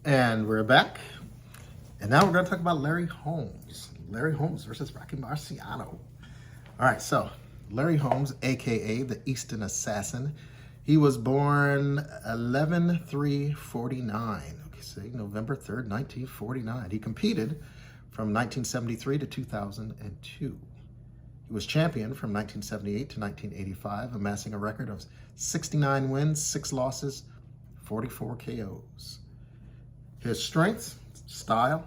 And we're back. And now we're going to talk about Larry Holmes. Larry Holmes versus Rocky Marciano. All right, so Larry Holmes, a.k.a. the Eastern Assassin. He was born 11/3/49. Okay, say November 3rd, 1949. He competed from 1973 to 2002. He was champion from 1978 to 1985, amassing a record of 69 wins, 6 losses, 44 KOs. His strengths, style,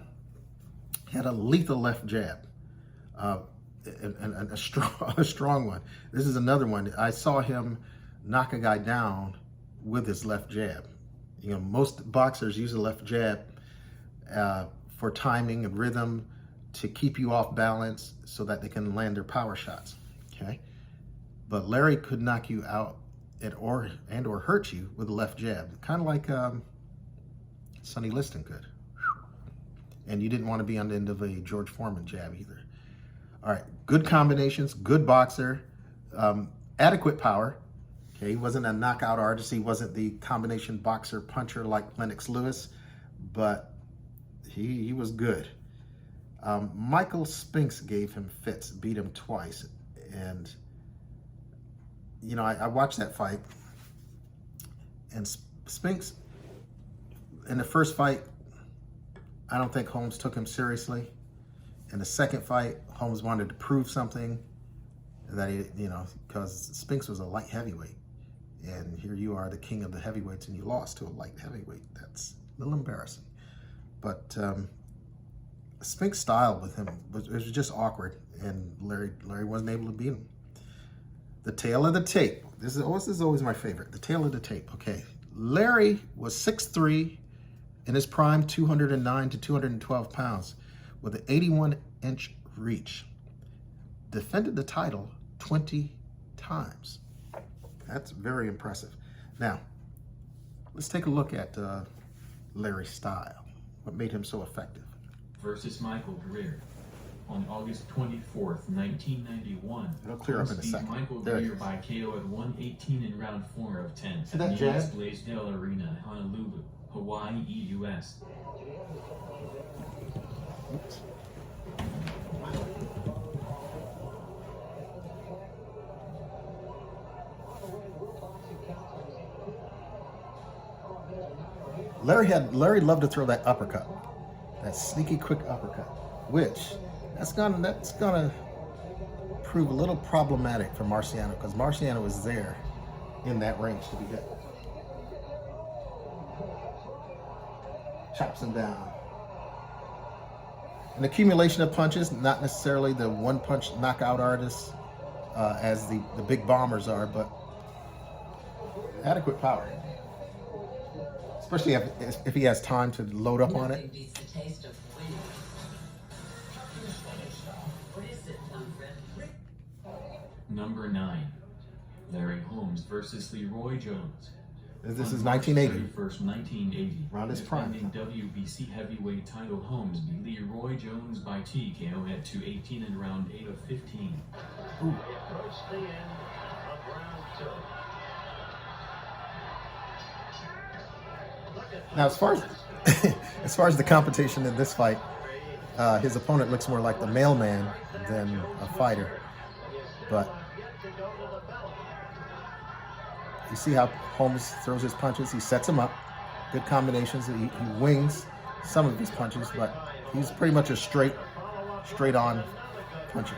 he had a lethal left jab, and a strong one. This is another one. I saw him knock a guy down with his left jab. You know, most boxers use a left jab for timing and rhythm to keep you off balance so that they can land their power shots, okay? But Larry could knock you out or hurt you with a left jab, kind of like Sonny Liston could. And you didn't want to be on the end of a George Foreman jab either. All right, good combinations, good boxer, adequate power. Okay, he wasn't a knockout artist. He wasn't the combination boxer puncher like Lennox Lewis, but he was good. Michael Spinks gave him fits, beat him twice. And, you know, I watched that fight. And Spinks, in the first fight, I don't think Holmes took him seriously. In the second fight, Holmes wanted to prove something that he, you know, because Spinks was a light heavyweight. And here you are, the king of the heavyweights, and you lost to a light heavyweight. That's a little embarrassing. But Spinks' style with him was just awkward, and Larry wasn't able to beat him. The tail of the tape. This is always my favorite. The tail of the tape. Okay, Larry was 6'3", in his prime, 209 to 212 pounds, with an 81-inch reach. Defended the title 20 times. That's very impressive. Now, let's take a look at Larry's style. What made him so effective? Versus Michael Greer. On August 24th, 1991, it'll clear up in a second. Michael Greer by KO at 118 in round 4 of 10 See at that the jab? Blaisdell Arena, Honolulu, Hawaii, US. Oops. Larry loved to throw that uppercut, that sneaky quick uppercut, which that's gonna prove a little problematic for Marciano, because Marciano was there in that range to be hit. Chops him down. An accumulation of punches, not necessarily the one-punch knockout artists as the big bombers are, but adequate power. Especially if he has time to load up on it. Number 9, Larry Holmes versus Leroy Jones. This is 1980. 31st, 1980. Around his prime. Defending WBC heavyweight title, Holmes beat Leroy Jones by TKO at 218 in round 8 of 15. Ooh. Now, as far as the competition in this fight, his opponent looks more like the mailman than a fighter. But you see how Holmes throws his punches. He sets him up. Good combinations. He wings some of his punches, but he's pretty much a straight-on puncher.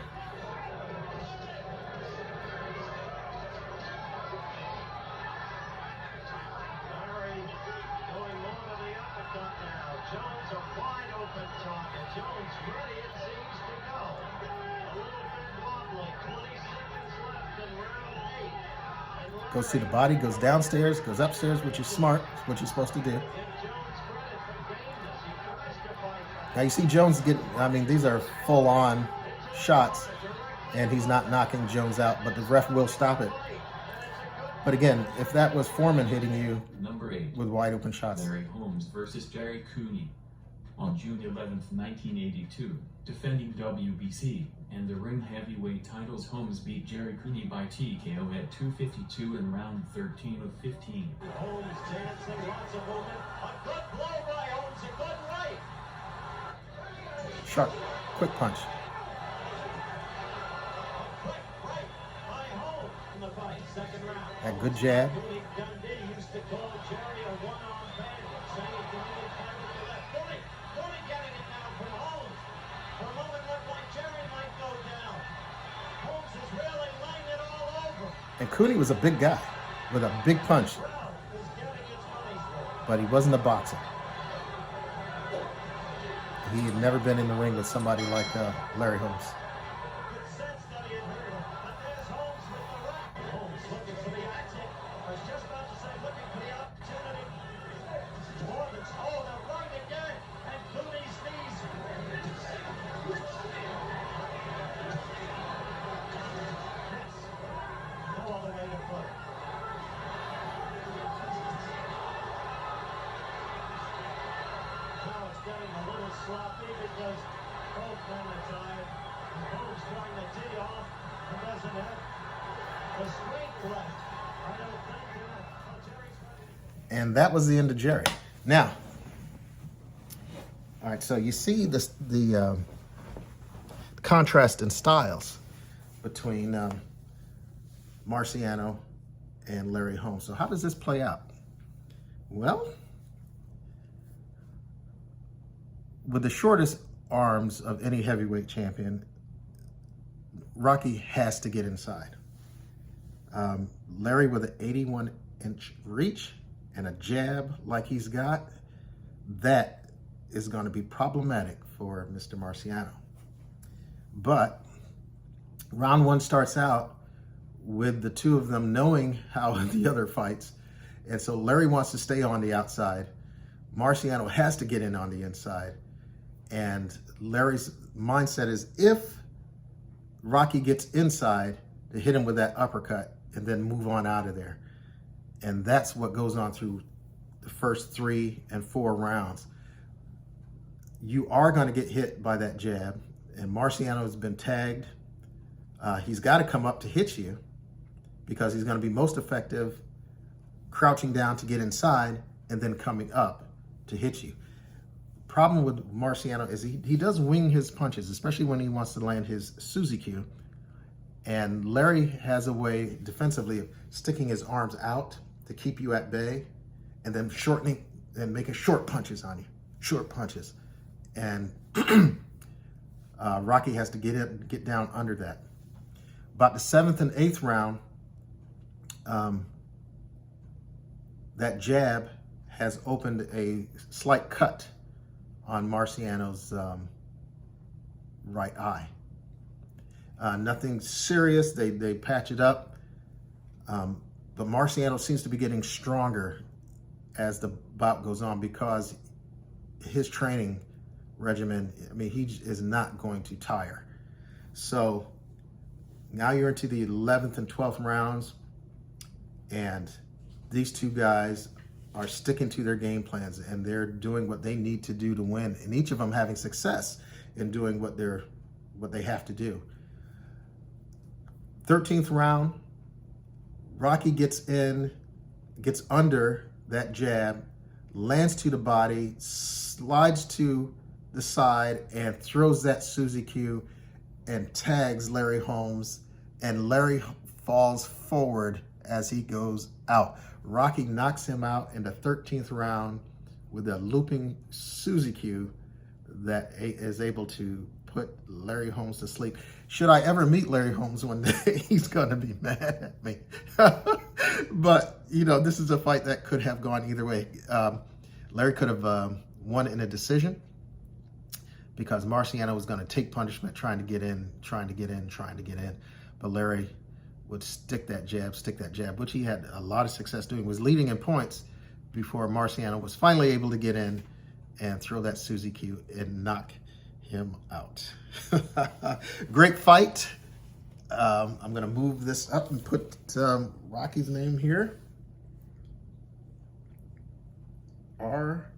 Goes to the body, goes downstairs, goes upstairs, which is smart, what you're supposed to do. Now you see Jones these are full-on shots, and he's not knocking Jones out, but the ref will stop it. But again, if that was Foreman hitting you Number 8, with wide open shots. Larry Holmes versus Jerry Cooney. On June 11th, 1982, defending WBC and the ring heavyweight titles, Holmes beat Jerry Cooney by TKO at 252 in round 13 of 15. Holmes dancing, lots of movement, a good blow by Holmes. Sharp, quick punch. That good jab. And Cooney was a big guy with a big punch, but he wasn't a boxer. He had never been in the ring with somebody like Larry Holmes. Sloppy because both men are tired. Holmes trying to tee off and doesn't have the strength left. I don't think and that was the end of Jerry. Now, all right, so you see this, the contrast in styles between Marciano and Larry Holmes. So how does this play out? Well, with the shortest arms of any heavyweight champion, Rocky has to get inside. Larry with an 81-inch reach and a jab like he's got, that is going to be problematic for Mr. Marciano. But round one starts out with the two of them knowing how the other fights. And so Larry wants to stay on the outside. Marciano has to get in on the inside. And Larry's mindset is, if Rocky gets inside, to hit him with that uppercut and then move on out of there. And that's what goes on through the first 3 and 4 rounds. You are going to get hit by that jab, and Marciano has been tagged. He's got to come up to hit you because he's going to be most effective crouching down to get inside and then coming up to hit you. Problem with Marciano is he does wing his punches, especially when he wants to land his Suzy Q. And Larry has a way defensively of sticking his arms out to keep you at bay and then shortening and making short punches on you, short punches. And Rocky has to get down under that. About the 7th and 8th round, that jab has opened a slight cut on Marciano's right eye. Nothing serious, they patch it up, but Marciano seems to be getting stronger as the bout goes on because his training regimen, I mean, he is not going to tire. So now you're into the 11th and 12th rounds, and these two guys are sticking to their game plans, and they're doing what they need to do to win, and each of them having success in doing what they have to do. 13th round, Rocky gets under that jab, lands to the body, slides to the side, and throws that Suzy Q and tags Larry Holmes, and Larry falls forward as he goes out. Rocky knocks him out in the 13th round with a looping Suzy Q that is able to put Larry Holmes to sleep. Should I ever meet Larry Holmes one day, he's going to be mad at me. But, you know, this is a fight that could have gone either way. Larry could have won in a decision because Marciano was going to take punishment trying to get in. But Larry would stick that jab, which he had a lot of success doing, was leading in points before Marciano was finally able to get in and throw that Suzy Q and knock him out. Great fight. I'm going to move this up and put Rocky's name here. R.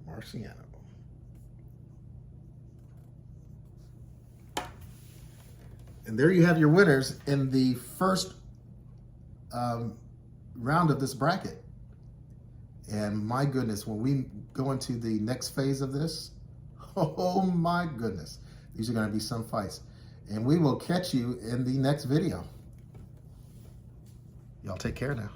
Marciano. And there you have your winners in the first round of this bracket. And my goodness, when we go into the next phase of this, Oh my goodness. These are going to be some fights. And we will catch you in the next video. Y'all take care now.